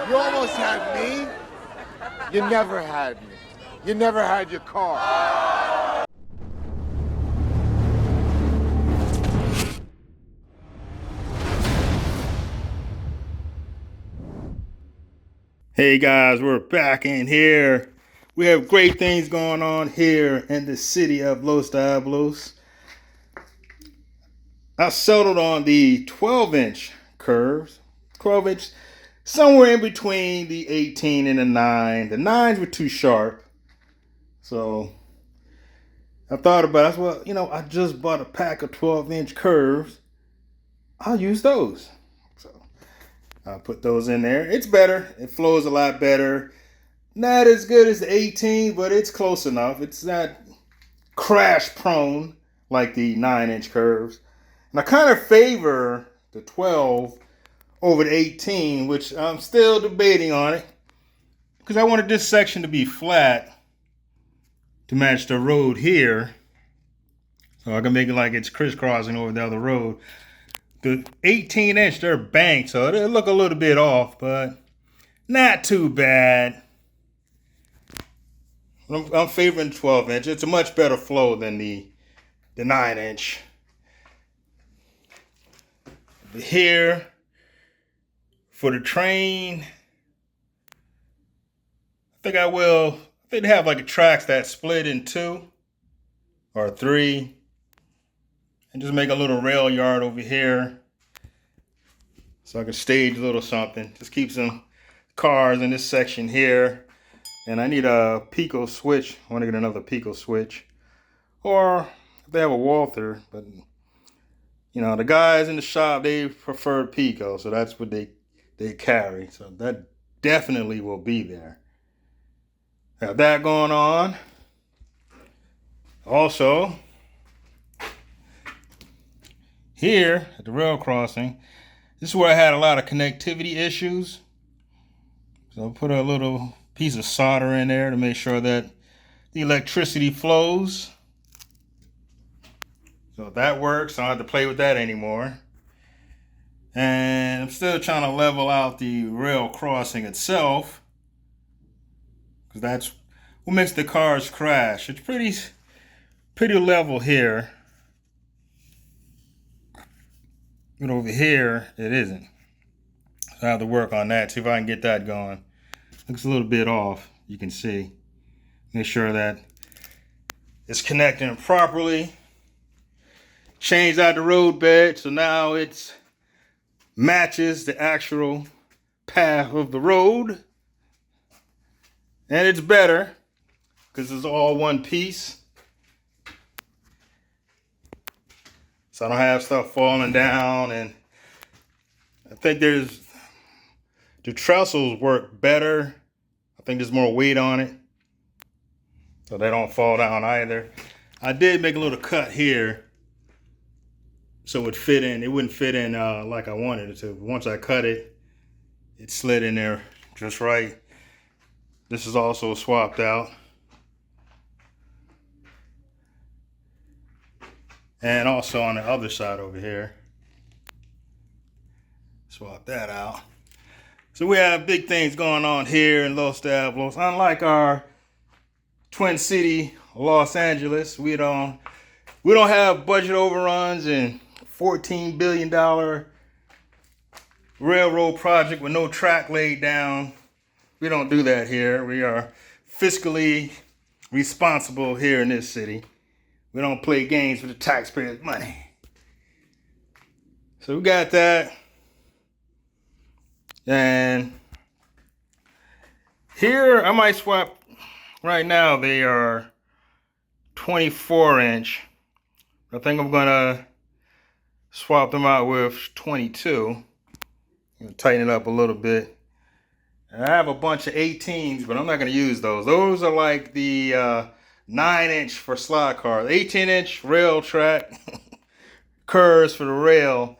You almost had me. You never had me. You never had your car. Hey guys, we're back in here. We have great things going on here in the city of Los Diablos. I settled on the 12-inch curves. 12-inch, somewhere in between the 18 and the 9. The 9s were too sharp. So I thought about it. Well, I just bought a pack of 12-inch curves. I'll use those. So I'll put those in there. It's better. It flows a lot better. Not as good as the 18, but it's close enough. It's not crash prone like the 9-inch curves. And I kind of favor the 12 over the 18, which I'm still debating on it. Because I wanted this section to be flat to match the road here. So I can make it like it's crisscrossing over the other road. The 18-inch, they're banked, so it'll look a little bit off, but not too bad. I'm favoring 12-inch. It's a much better flow than the 9-inch. Here, for the train, I think they have like a tracks that split in 2 or 3. And just make a little rail yard over here. So I can stage a little something. Just keep some cars in this section here. And I need a Pico switch. I want to get another Pico switch. Or if they have a Walther, but the guys in the shop, they prefer Pico, so that's what they carry. So that definitely will be there. Have that going on. Also, here at the rail crossing, this is where I had a lot of connectivity issues. So I'll put a little piece of solder in there to make sure that the electricity flows. So that works. I don't have to play with that anymore. And I'm still trying to level out the rail crossing itself, because that's what makes the cars crash. It's pretty level here. But over here, it isn't. So I have to work on that, see if I can get that going. Looks a little bit off, you can see. Make sure that it's connecting properly. Change out the road bed, so now it matches the actual path of the road. And it's better, because it's all one piece. So I don't have stuff falling down, and I think the trestles work better. I think there's more weight on it, so they don't fall down either. I did make a little cut here, so it would fit in. It wouldn't fit in like I wanted it to. But once I cut it, it slid in there just right. This is also swapped out. And also on the other side over here, swap that out. So we have big things going on here in Los Diablos. Unlike our Twin City, Los Angeles, we don't have budget overruns and $14 billion railroad project with no track laid down. We don't do that here. We are fiscally responsible here in this city. We don't play games with the taxpayers' money. So we got that. And here I might swap. Right now they are 24-inch. I think I'm gonna swap them out with 22. Tighten it up a little bit. And I have a bunch of 18s, but I'm not gonna use those. Those are like the 9-inch for slot cars. 18-inch rail track curves for the rail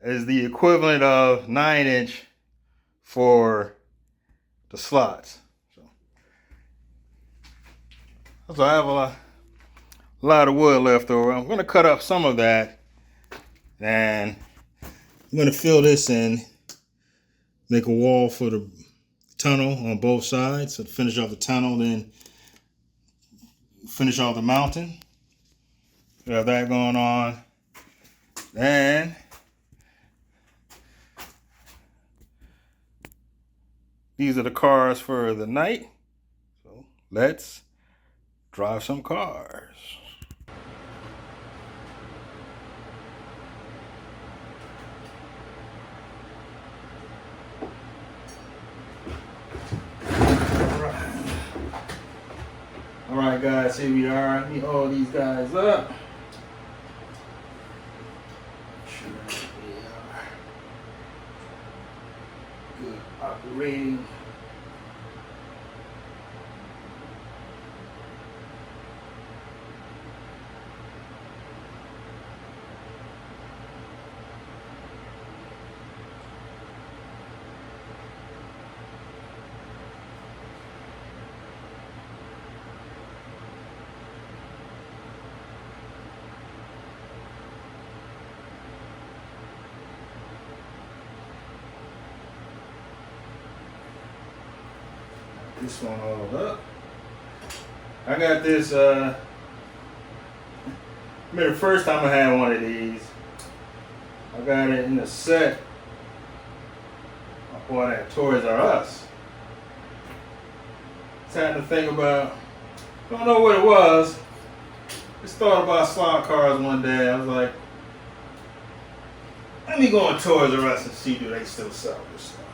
is the equivalent of 9-inch for the slots. So I have a lot of wood left over. I'm going to cut up some of that, and I'm going to fill this in make a wall for the tunnel on both sides. So to finish off the tunnel, then finish off the mountain. We have that going on. And these are the cars for the night. So let's drive some cars. All right, guys, here we are. Let me hold these guys up. Sure they are good operating. This one all up. I got this, I remember the first time I had one of these. I got it in a set. I bought it at Toys R Us. Just had to think about, don't know what it was. Just thought about slot cars one day. I was like, let me go on Toys R Us and see do they still sell this stuff.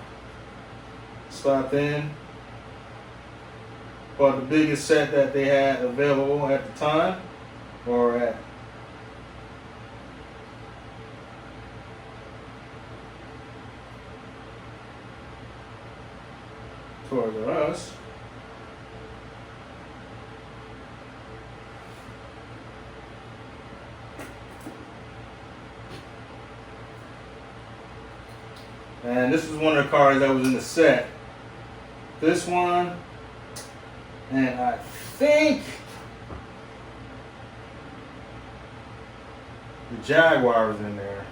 Stopped in. Bought the biggest set that they had available at the time, or at Toys R Us. And this was one of the cars that was in the set. This one. And I think the Jaguar was in there.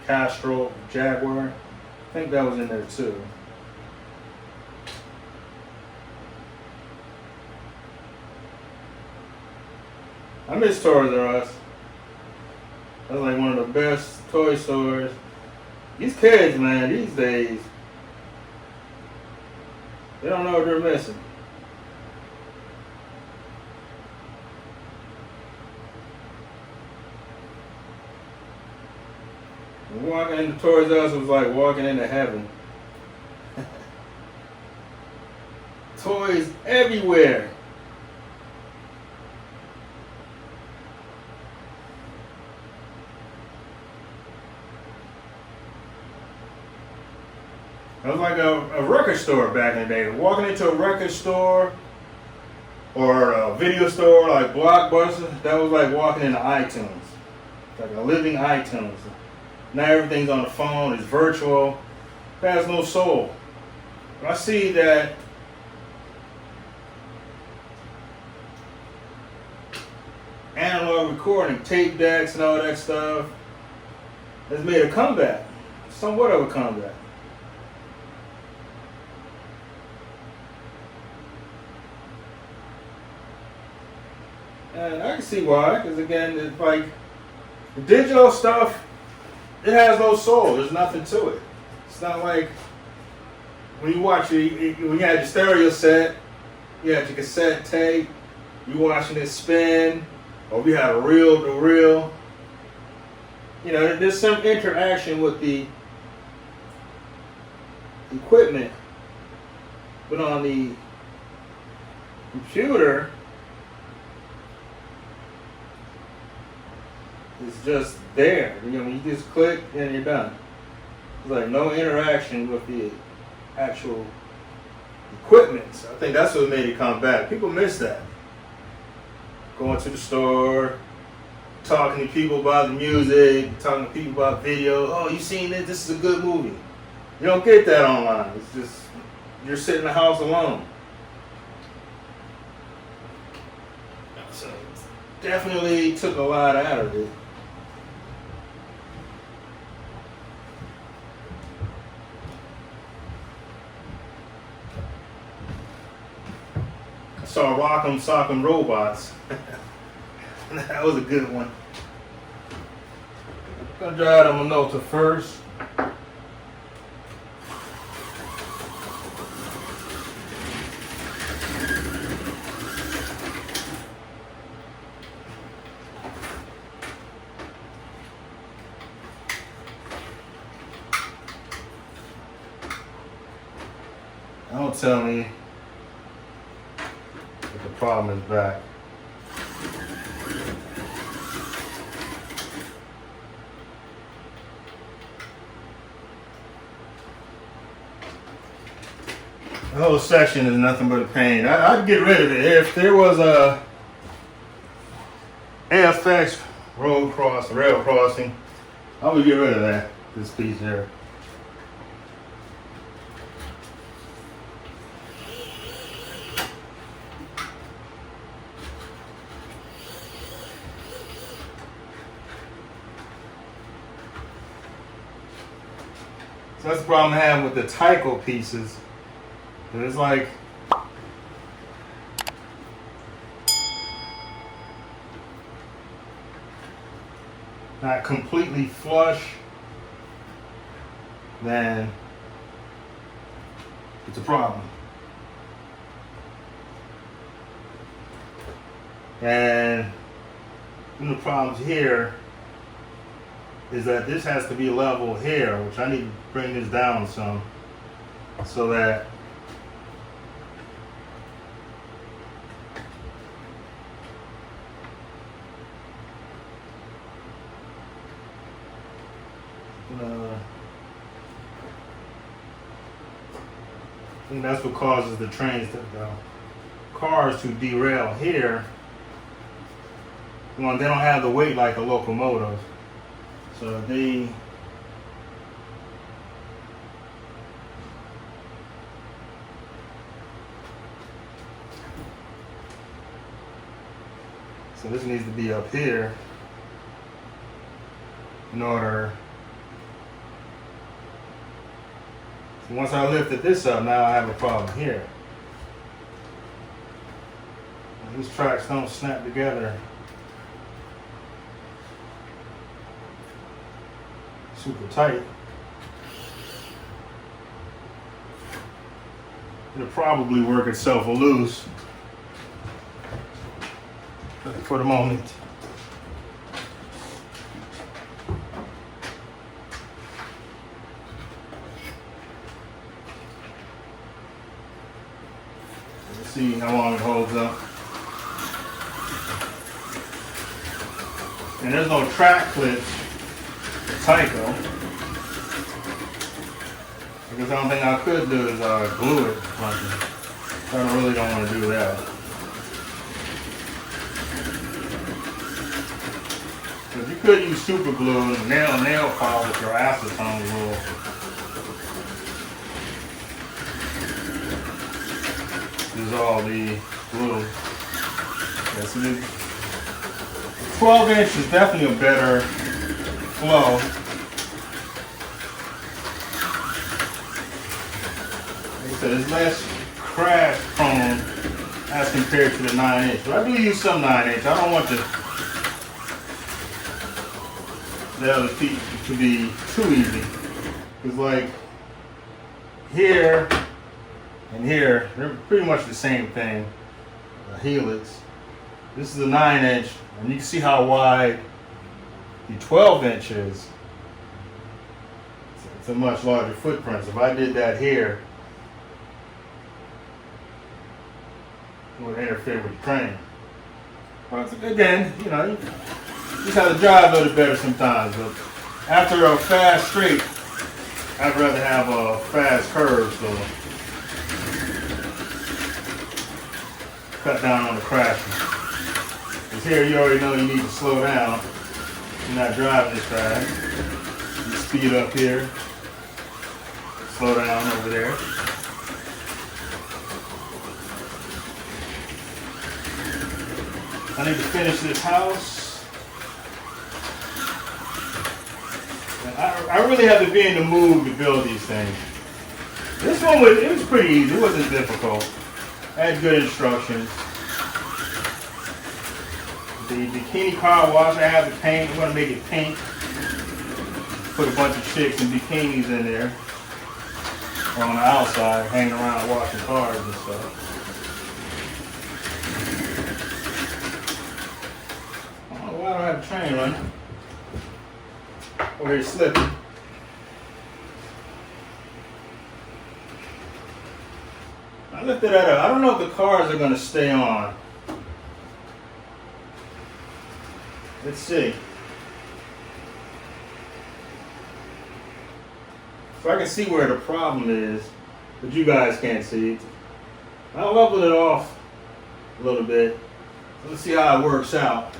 Castrol Jaguar. I think that was in there too. I miss Toys R Us. That's like one of the best toy stores. These kids, man, these days, they don't know what they're missing. Walking into Toys R Us was like walking into heaven. Toys everywhere. It was like a record store back in the day. Walking into a record store or a video store like Blockbuster, that was like walking into iTunes. Like a living iTunes. Now everything's on the phone, it's virtual, it has no soul. I see that analog recording, tape decks and all that stuff has made a comeback, somewhat of a comeback. And I can see why, because again, it's like the digital stuff, it has no soul. There's nothing to it. It's not like when you watch when you had your stereo set, you had your cassette tape, you watching it spin, or we had a reel to reel. You know, there's some interaction with the equipment, but on the computer, it's just there. You know, you just click and you're done. It's like no interaction with the actual equipment. So I think that's what made it come back. People miss that. Going to the store, talking to people about the music, talking to people about video. Oh, you seen it? This is a good movie. You don't get that online. It's just, you're sitting in the house alone. So definitely took a lot out of it. saw Rock'em Sock'em Robots. That was a good one. I'm gonna drive them a Minolta first. Don't tell me that the problem is back. The whole section is nothing but a pain. I'd get rid of it. If there was a AFX rail crossing, I would get rid of that, this piece here. So that's the problem I have with the Tyco pieces. It's like not completely flush, then it's a problem. And one of the problems here is that this has to be level here, which I need to bring this down some so that I think that's what causes the cars to derail here. Well, they don't have the weight like a locomotive. So this needs to be up here in order. So once I lifted this up, now I have a problem here. These tracks don't snap together super tight. It'll probably work itself loose for the moment. Let's see how long it holds up. And there's no track clips Tyco, because the only thing I could do is glue it. I really don't want to do that. Because you could use super glue and nail polish or acetone glue. Dissolve the glue. Yeah, so the 12-inch is definitely a better flow. Like I said, it's less crash prone as compared to the 9-inch. But I do use some 9-inch. I don't want the other feet to be too easy. It's like here and here, they're pretty much the same thing. A helix. This is a 9-inch, and you can see how wide the 12-inch is. It's a much larger footprint. So if I did that here, it would interfere with the train. But again, you know, you just have to drive a little better sometimes. But after a fast straight, I'd rather have a fast curve, so cut down on the crashing. Because here you already know you need to slow down. You're not driving this fast. You speed up here, slow down over there. I need to finish this house. And I really have to be in the mood to build these things. This one it was pretty easy. It wasn't difficult. Had good instructions. The bikini car wash, I have the paint. I'm gonna make it pink. Put a bunch of chicks in bikinis in there on the outside, hanging around washing cars and stuff. I don't know why I don't have a train running. Or he's slipping. I lifted that up. I don't know if the cars are gonna stay on. Let's see. So I can see where the problem is, but you guys can't see it. I'll level it off a little bit. Let's see how it works out.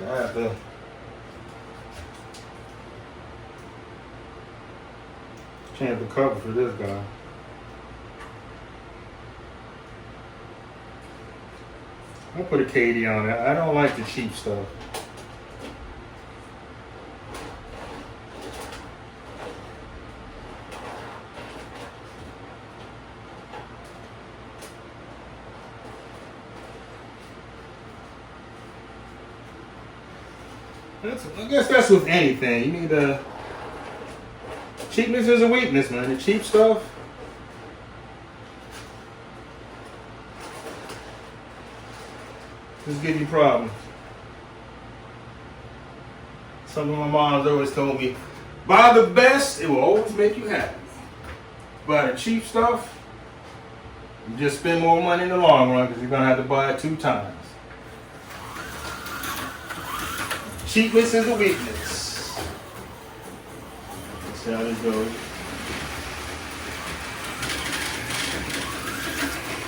Yeah, I have to change the cover for this guy. I'll put a KD on it. I don't like the cheap stuff. I guess that's with anything. You need a cheapness is a weakness, man. The cheap stuff. Just give you problems. Something my mom's always told me, buy the best, it will always make you happy. Buy the cheap stuff, you just spend more money in the long run because you're going to have to buy it 2 times. Cheapness is a weakness. Let's see how this goes.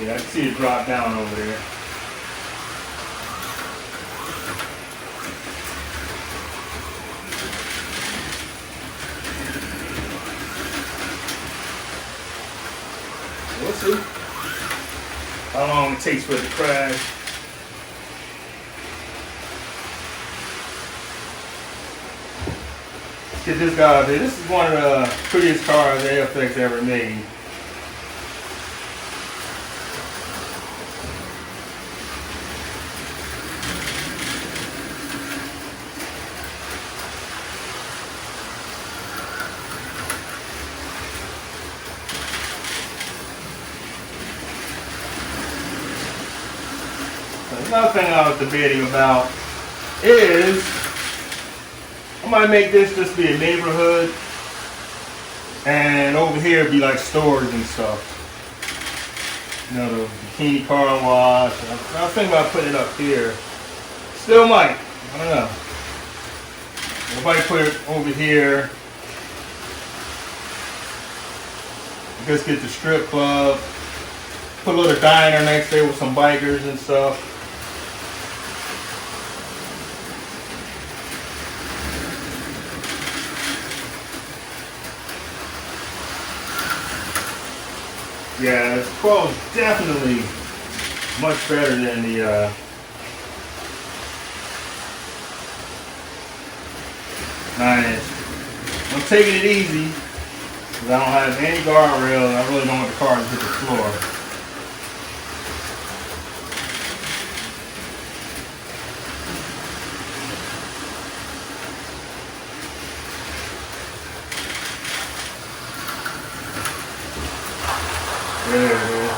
Yeah, I can see it drop down over there. We'll see how long it takes for it to crash. Get this guy out there. This is one of the prettiest cars AFX ever made. Another thing I was debating about is I might make this just be a neighborhood and over here be like stores and stuff. You know, the bikini car wash. I was thinking about putting it up here. Still might. I don't know. I might put it over here. I guess get the strip club. Put a little diner next there with some bikers and stuff. Yeah, this 12 is definitely much better than the 9-inch. I'm taking it easy because I don't have any guardrails. I really don't want the car to hit the floor. There it is.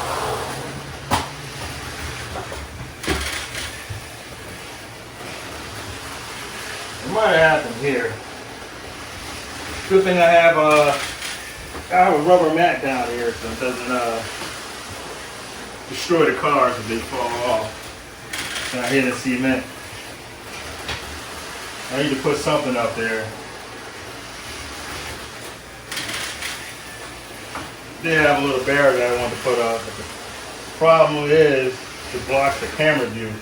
It might have happened here. Good thing I have a rubber mat down here so it doesn't destroy the cars if they fall off. And I hit the cement. I need to put something up there. Did have a little barrier that I wanted to put up, but the problem is it blocks the camera view.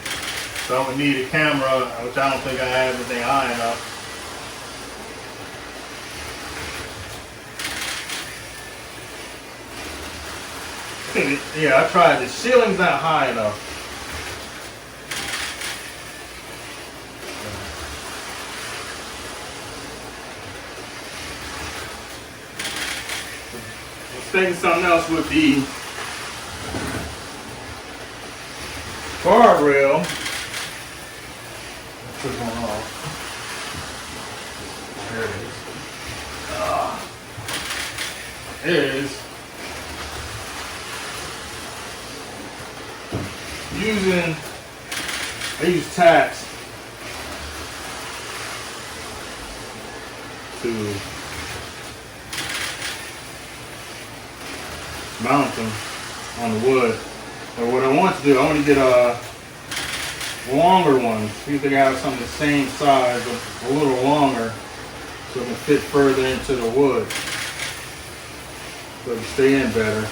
So I'm gonna need a camera, which I don't think I have everything high enough. Yeah, I tried. The ceiling's not high enough. I was thinking something else with the guardrail. Let's put one off. There it is. I use tacks to mount them on the wood. But what I want to do, I want to get a longer one. See if they got something the same size, but a little longer, so it can fit further into the wood, so it can stay in better.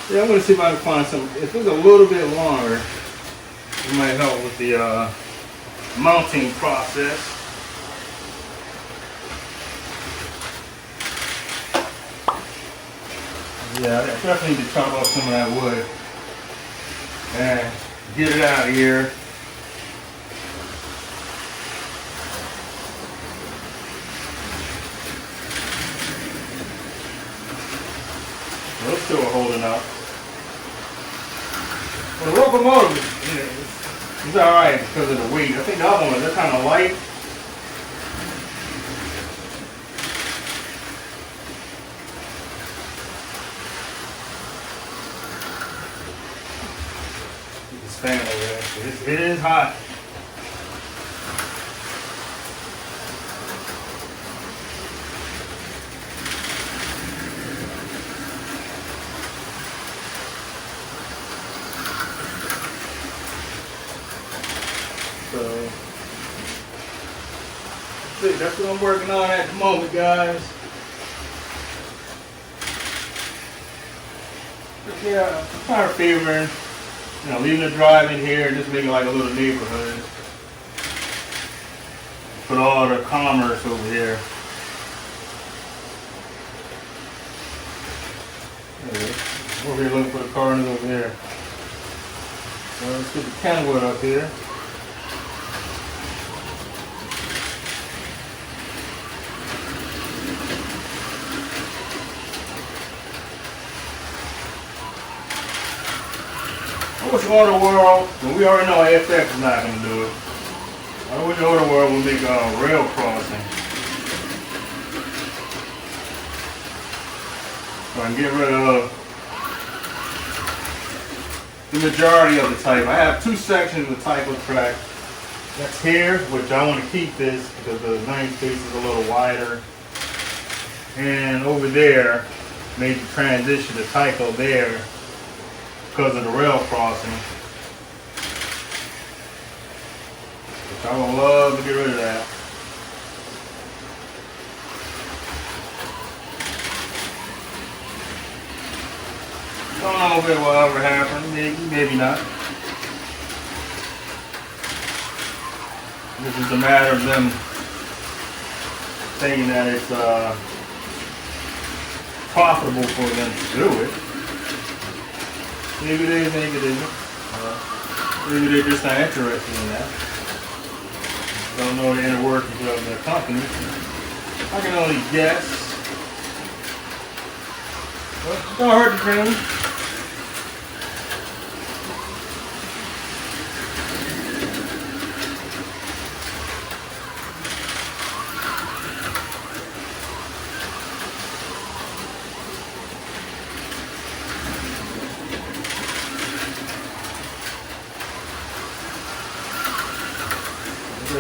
Yeah, I'm going to see if I can find some. If it's a little bit longer, it might help with the mounting process. Yeah, I definitely need to chop off some of that wood and get it out of here. Well, it's still holding up. Well, the locomotive is alright because of the weight. I think the other ones, they're kind of light. It's fan over there. It is hot. So, that's what I'm working on at the moment, guys. But yeah, I'm kind of favoring, leaving the drive in here and just making like a little neighborhood. Put all the commerce over here. Over here looking for the cars over here. So let's get the Kenwood up here. I wish Auto World, and we already know AFX is not going to do it. I wish Auto World would make a rail crossing. So I can get rid of the majority of the Tyco. I have two sections of the Tyco track. That's here, which I want to keep this because the lane space is a little wider. And over there, made the transition to Tyco there because of the rail crossing. Which I would love to get rid of that. Don't know if it will ever happen. Maybe not. This is a matter of them thinking that it's profitable for them to do it. Maybe it is, maybe it isn't. Maybe they're just not interested in that. Don't know the inner workings of their company. I can only guess. But don't hurt the dream.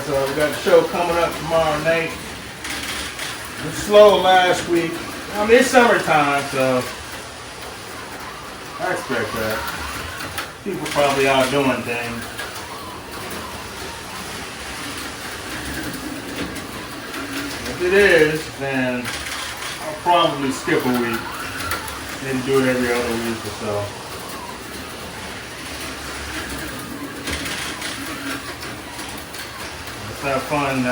So we got the show coming up tomorrow night. It was slow last week. I mean, it's summertime, so I expect that. People probably out doing things. If it is, then I'll probably skip a week. Maybe do it every other week or so. have fun.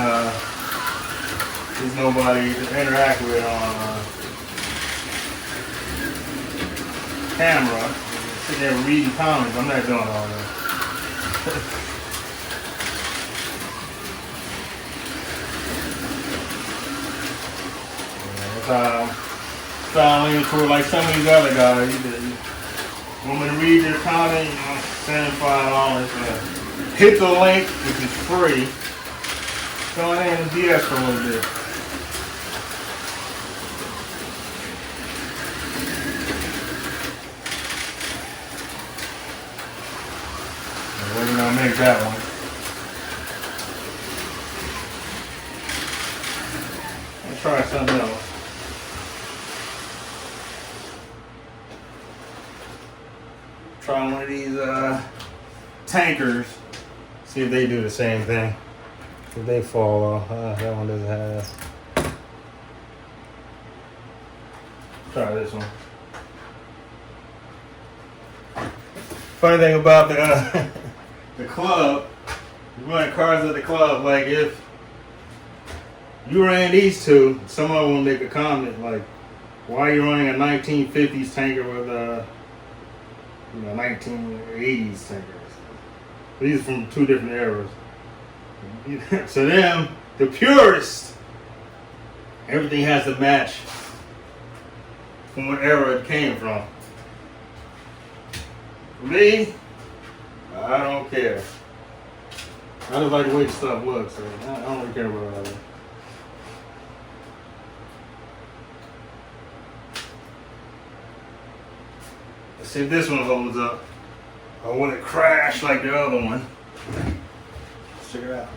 There's nobody to interact with on camera. Sitting there reading comments. I'm not doing all that. So I'm leaning toward like some of these other guys. You want me to read their comment? You know, $75. Hit the link, which is free. Go ahead and BS for a little bit. We're gonna make that one. Let's try something else. Try one of these tankers. See if they do the same thing. If they fall off. That one doesn't have. Try this one. Funny thing about the club, you run cars at the club, like if you ran these two, someone will make a comment like, why are you running a 1950s tanker with a 1980s tanker? These are from two different eras. To them, the purists, everything has to match from what era it came from. For me, I don't care. I just like the way the stuff looks, so I don't really care about all that. Let's see if this one holds up. Or will it crash like the other one? Let's check it out.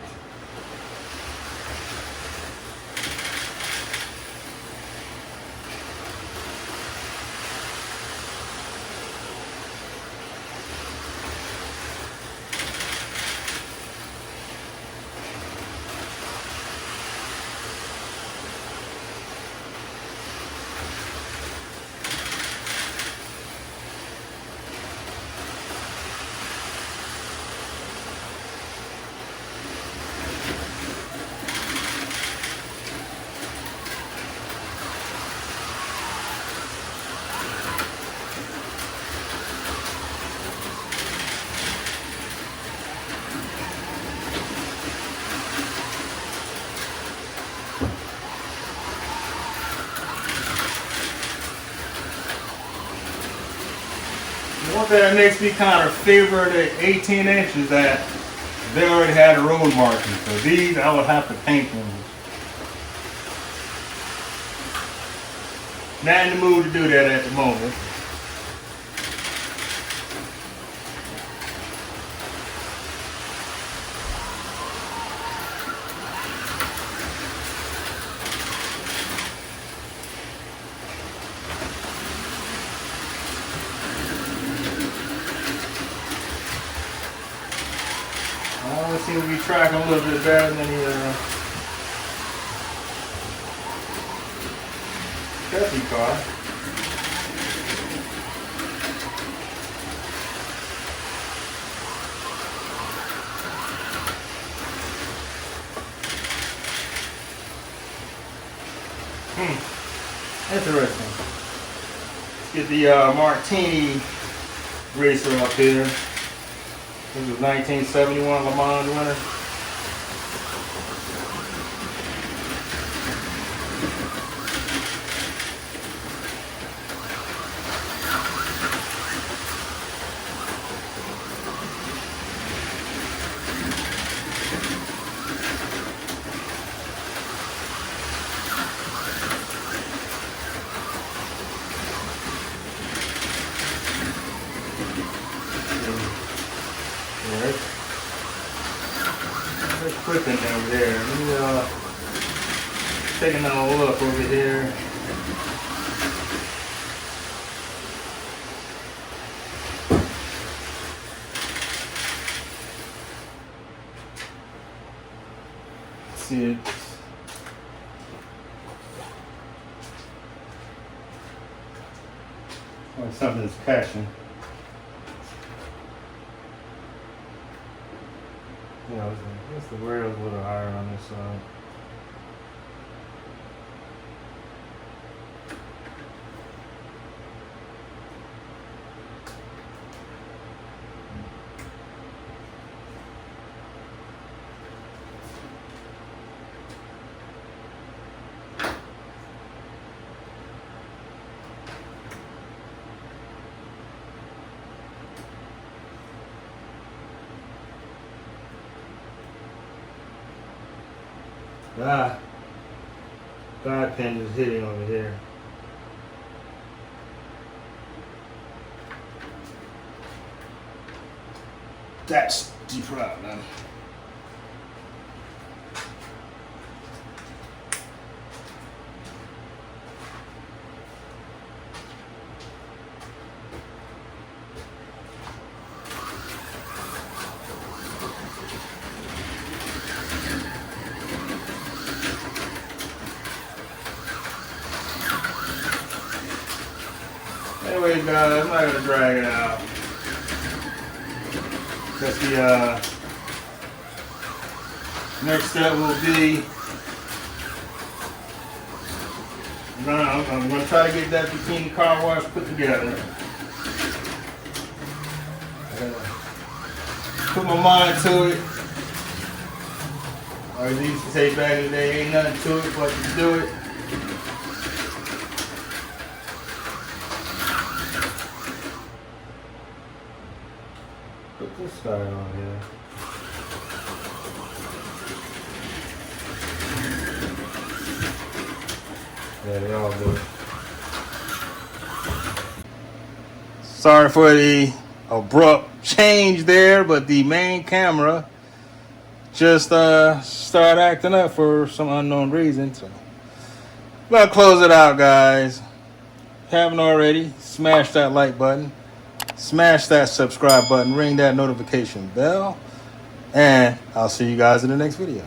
One thing that makes me kind of favor the 18 inches that they already had a road marking. So these I would have to paint them. Not in the mood to do that at the moment. Seem to be tracking a little bit better than the Chevy car. Interesting. Let's get the Martini racer up here. This is 1971 Le Mans winner. There's equipment over there. Let me take another look over here. Let's see it. Oh, something's catching. You know, it's the rail's a little higher on this side. Guide pin is hitting over here. That's deep out now. Anyways, guys, I'm not gonna drag it out. Because the next step will be I'm gonna try to get that bikini car wash put together. Put my mind to it. Or as they used to say back in the day, ain't nothing to it but to do it. Put this guy on here. Yeah, they all do. Sorry for the abrupt change there, but the main camera just started acting up for some unknown reason. So I'm gonna close it out, guys. If you haven't already, smash that like button. Smash that subscribe button, ring that notification bell, and I'll see you guys in the next video.